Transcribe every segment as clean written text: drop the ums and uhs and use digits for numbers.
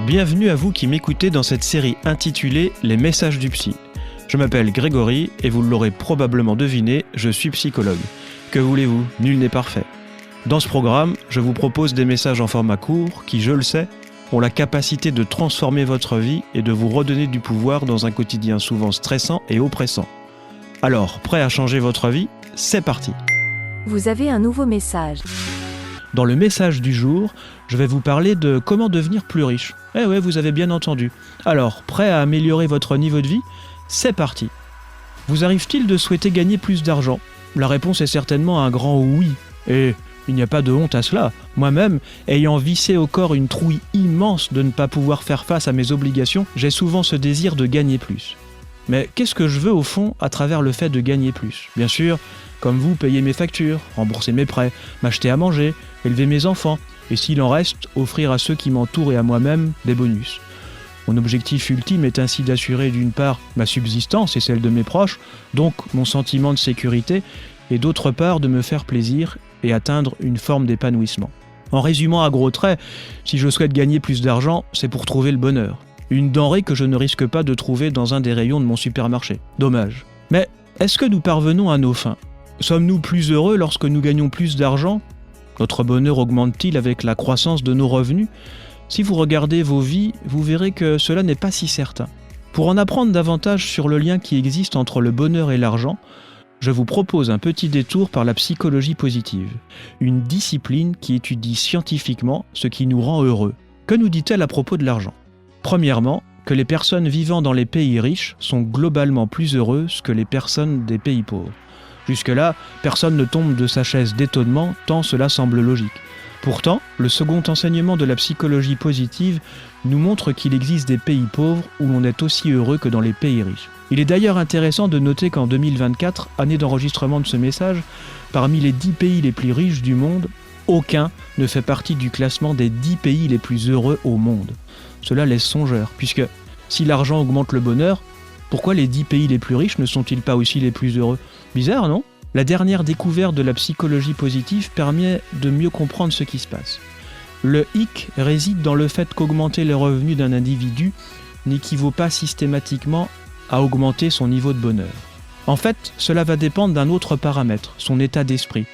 Bienvenue à vous qui m'écoutez dans cette série intitulée « Les messages du psy ». Je m'appelle Grégory et vous l'aurez probablement deviné, je suis psychologue. Que voulez-vous, nul n'est parfait. Dans ce programme, je vous propose des messages en format court qui, je le sais, ont la capacité de transformer votre vie et de vous redonner du pouvoir dans un quotidien souvent stressant et oppressant. Alors, prêt à changer votre vie ? C'est parti ! Vous avez un nouveau message. Dans le message du jour, je vais vous parler de comment devenir plus riche. Eh ouais, vous avez bien entendu. Alors, prêt à améliorer votre niveau de vie ? C'est parti ! Vous arrive-t-il de souhaiter gagner plus d'argent ? La réponse est certainement un grand oui. Et il n'y a pas de honte à cela. Moi-même, ayant vissé au corps une trouille immense de ne pas pouvoir faire face à mes obligations, j'ai souvent ce désir de gagner plus. Mais qu'est-ce que je veux au fond à travers le fait de gagner plus ? Bien sûr, comme vous, payer mes factures, rembourser mes prêts, m'acheter à manger, élever mes enfants, et s'il en reste, offrir à ceux qui m'entourent et à moi-même des bonus. Mon objectif ultime est ainsi d'assurer d'une part ma subsistance et celle de mes proches, donc mon sentiment de sécurité, et d'autre part de me faire plaisir et atteindre une forme d'épanouissement. En résumant à gros traits, si je souhaite gagner plus d'argent, c'est pour trouver le bonheur. Une denrée que je ne risque pas de trouver dans un des rayons de mon supermarché. Dommage. Mais est-ce que nous parvenons à nos fins ? Sommes-nous plus heureux lorsque nous gagnons plus d'argent ? Notre bonheur augmente-t-il avec la croissance de nos revenus ? Si vous regardez vos vies, vous verrez que cela n'est pas si certain. Pour en apprendre davantage sur le lien qui existe entre le bonheur et l'argent, je vous propose un petit détour par la psychologie positive, une discipline qui étudie scientifiquement ce qui nous rend heureux. Que nous dit-elle à propos de l'argent ? Premièrement, que les personnes vivant dans les pays riches sont globalement plus heureuses que les personnes des pays pauvres. Jusque-là, personne ne tombe de sa chaise d'étonnement tant cela semble logique. Pourtant, le second enseignement de la psychologie positive nous montre qu'il existe des pays pauvres où l'on est aussi heureux que dans les pays riches. Il est d'ailleurs intéressant de noter qu'en 2024, année d'enregistrement de ce message, parmi les 10 pays les plus riches du monde, aucun ne fait partie du classement des 10 pays les plus heureux au monde. Cela laisse songeur, puisque si l'argent augmente le bonheur, pourquoi les 10 pays les plus riches ne sont-ils pas aussi les plus heureux ? Bizarre, non ? La dernière découverte de la psychologie positive permet de mieux comprendre ce qui se passe. Le hic réside dans le fait qu'augmenter les revenus d'un individu n'équivaut pas systématiquement à augmenter son niveau de bonheur. En fait, cela va dépendre d'un autre paramètre, son état d'esprit,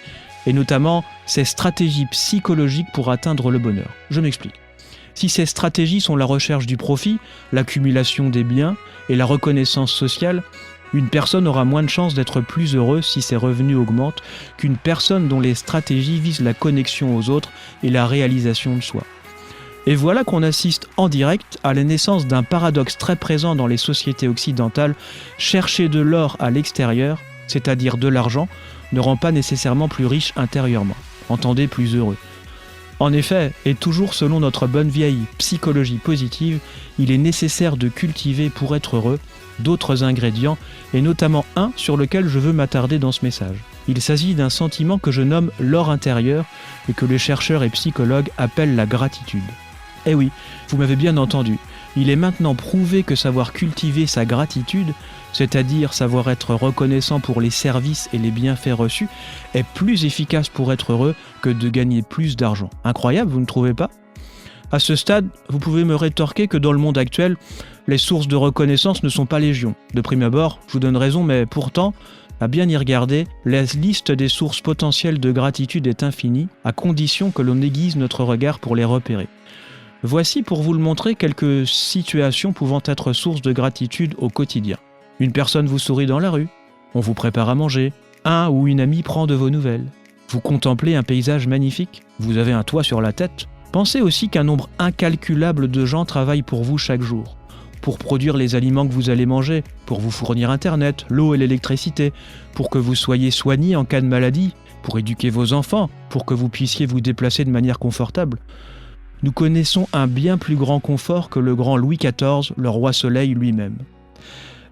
et notamment ses stratégies psychologiques pour atteindre le bonheur. Je m'explique. Si ces stratégies sont la recherche du profit, l'accumulation des biens et la reconnaissance sociale, une personne aura moins de chances d'être plus heureuse si ses revenus augmentent qu'une personne dont les stratégies visent la connexion aux autres et la réalisation de soi. Et voilà qu'on assiste en direct à la naissance d'un paradoxe très présent dans les sociétés occidentales. Chercher de l'or à l'extérieur, c'est-à-dire de l'argent, ne rend pas nécessairement plus riche intérieurement. Entendez, plus heureux. En effet, et toujours selon notre bonne vieille psychologie positive, il est nécessaire de cultiver pour être heureux d'autres ingrédients, et notamment un sur lequel je veux m'attarder dans ce message. Il s'agit d'un sentiment que je nomme l'or intérieur et que les chercheurs et psychologues appellent la gratitude. Eh oui, vous m'avez bien entendu, il est maintenant prouvé que savoir cultiver sa gratitude, c'est-à-dire savoir être reconnaissant pour les services et les bienfaits reçus, est plus efficace pour être heureux que de gagner plus d'argent. Incroyable, vous ne trouvez pas ? À ce stade, vous pouvez me rétorquer que dans le monde actuel, les sources de reconnaissance ne sont pas légion. De prime abord, je vous donne raison, mais pourtant, à bien y regarder, la liste des sources potentielles de gratitude est infinie, à condition que l'on aiguise notre regard pour les repérer. Voici pour vous le montrer quelques situations pouvant être source de gratitude au quotidien. Une personne vous sourit dans la rue, on vous prépare à manger, un ou une amie prend de vos nouvelles, vous contemplez un paysage magnifique, vous avez un toit sur la tête. Pensez aussi qu'un nombre incalculable de gens travaillent pour vous chaque jour, pour produire les aliments que vous allez manger, pour vous fournir Internet, l'eau et l'électricité, pour que vous soyez soigné en cas de maladie, pour éduquer vos enfants, pour que vous puissiez vous déplacer de manière confortable. Nous connaissons un bien plus grand confort que le grand Louis XIV, le roi Soleil lui-même.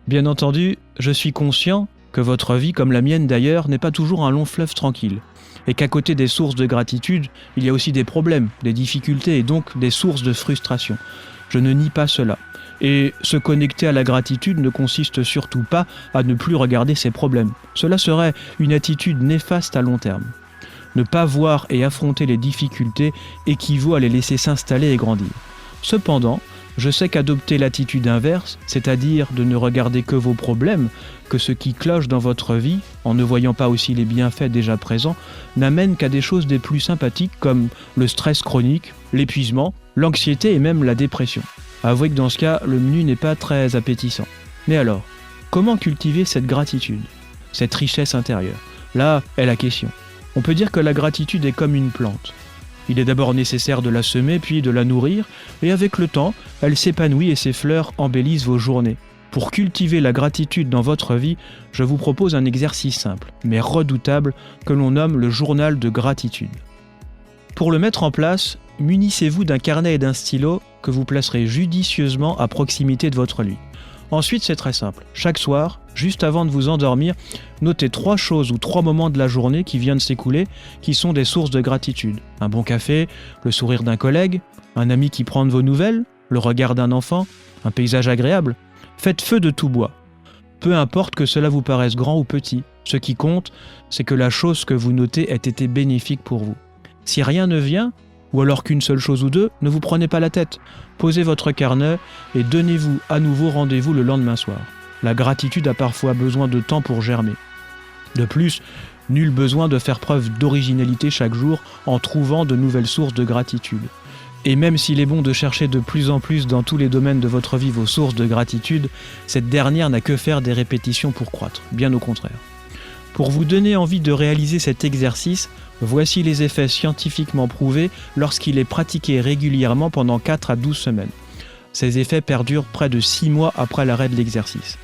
Bien entendu, je suis conscient que votre vie, comme la mienne d'ailleurs, n'est pas toujours un long fleuve tranquille, et qu'à côté des sources de gratitude, il y a aussi des problèmes, des difficultés et donc des sources de frustration. Je ne nie pas cela. Et se connecter à la gratitude ne consiste surtout pas à ne plus regarder ses problèmes. Cela serait une attitude néfaste à long terme. Ne pas voir et affronter les difficultés équivaut à les laisser s'installer et grandir. Cependant, Je sais qu'adopter l'attitude inverse, c'est-à-dire de ne regarder que vos problèmes, que ce qui cloche dans votre vie, en ne voyant pas aussi les bienfaits déjà présents, n'amène qu'à des choses des plus sympathiques comme le stress chronique, l'épuisement, l'anxiété et même la dépression. Avouez que dans ce cas, le menu n'est pas très appétissant. Mais alors, comment cultiver cette gratitude, cette richesse intérieure? Là est la question. On peut dire que la gratitude est comme une plante. Il est d'abord nécessaire de la semer, puis de la nourrir, et avec le temps, elle s'épanouit et ses fleurs embellissent vos journées. Pour cultiver la gratitude dans votre vie, je vous propose un exercice simple, mais redoutable, que l'on nomme le journal de gratitude. Pour le mettre en place, munissez-vous d'un carnet et d'un stylo que vous placerez judicieusement à proximité de votre lit. Ensuite, c'est très simple. Chaque soir, juste avant de vous endormir, notez 3 choses ou 3 moments de la journée qui vient de s'écouler qui sont des sources de gratitude. Un bon café, le sourire d'un collègue, un ami qui prend de vos nouvelles, le regard d'un enfant, un paysage agréable. Faites feu de tout bois. Peu importe que cela vous paraisse grand ou petit, ce qui compte, c'est que la chose que vous notez ait été bénéfique pour vous. Si rien ne vient, ou alors qu'une seule chose ou deux, ne vous prenez pas la tête. Posez votre carnet et donnez-vous à nouveau rendez-vous le lendemain soir. La gratitude a parfois besoin de temps pour germer. De plus, nul besoin de faire preuve d'originalité chaque jour en trouvant de nouvelles sources de gratitude. Et même s'il est bon de chercher de plus en plus dans tous les domaines de votre vie vos sources de gratitude, cette dernière n'a que faire des répétitions pour croître, bien au contraire. Pour vous donner envie de réaliser cet exercice, voici les effets scientifiquement prouvés lorsqu'il est pratiqué régulièrement pendant 4 à 12 semaines. Ces effets perdurent près de 6 mois après l'arrêt de l'exercice.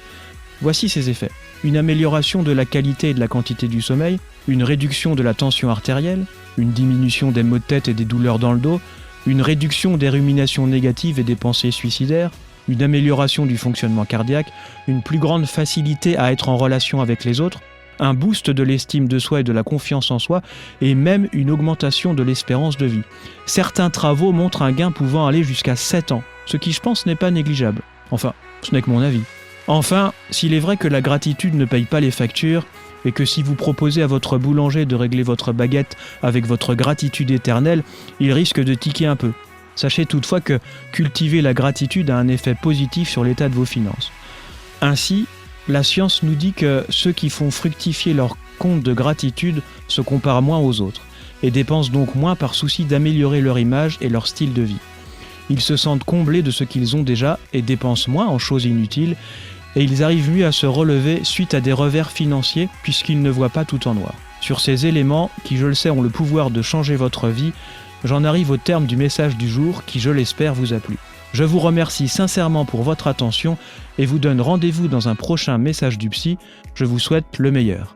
Voici ces effets. Une amélioration de la qualité et de la quantité du sommeil, une réduction de la tension artérielle, une diminution des maux de tête et des douleurs dans le dos, une réduction des ruminations négatives et des pensées suicidaires, une amélioration du fonctionnement cardiaque, une plus grande facilité à être en relation avec les autres, un boost de l'estime de soi et de la confiance en soi, et même une augmentation de l'espérance de vie. Certains travaux montrent un gain pouvant aller jusqu'à 7 ans, ce qui je pense n'est pas négligeable. Enfin, ce n'est que mon avis. Enfin, s'il est vrai que la gratitude ne paye pas les factures, et que si vous proposez à votre boulanger de régler votre baguette avec votre gratitude éternelle, il risque de tiquer un peu. Sachez toutefois que cultiver la gratitude a un effet positif sur l'état de vos finances. Ainsi, la science nous dit que ceux qui font fructifier leur compte de gratitude se comparent moins aux autres et dépensent donc moins par souci d'améliorer leur image et leur style de vie. Ils se sentent comblés de ce qu'ils ont déjà et dépensent moins en choses inutiles, et ils arrivent mieux à se relever suite à des revers financiers puisqu'ils ne voient pas tout en noir. Sur ces éléments, qui je le sais ont le pouvoir de changer votre vie, j'en arrive au terme du message du jour qui, je l'espère, vous a plu. Je vous remercie sincèrement pour votre attention et vous donne rendez-vous dans un prochain message du psy. Je vous souhaite le meilleur.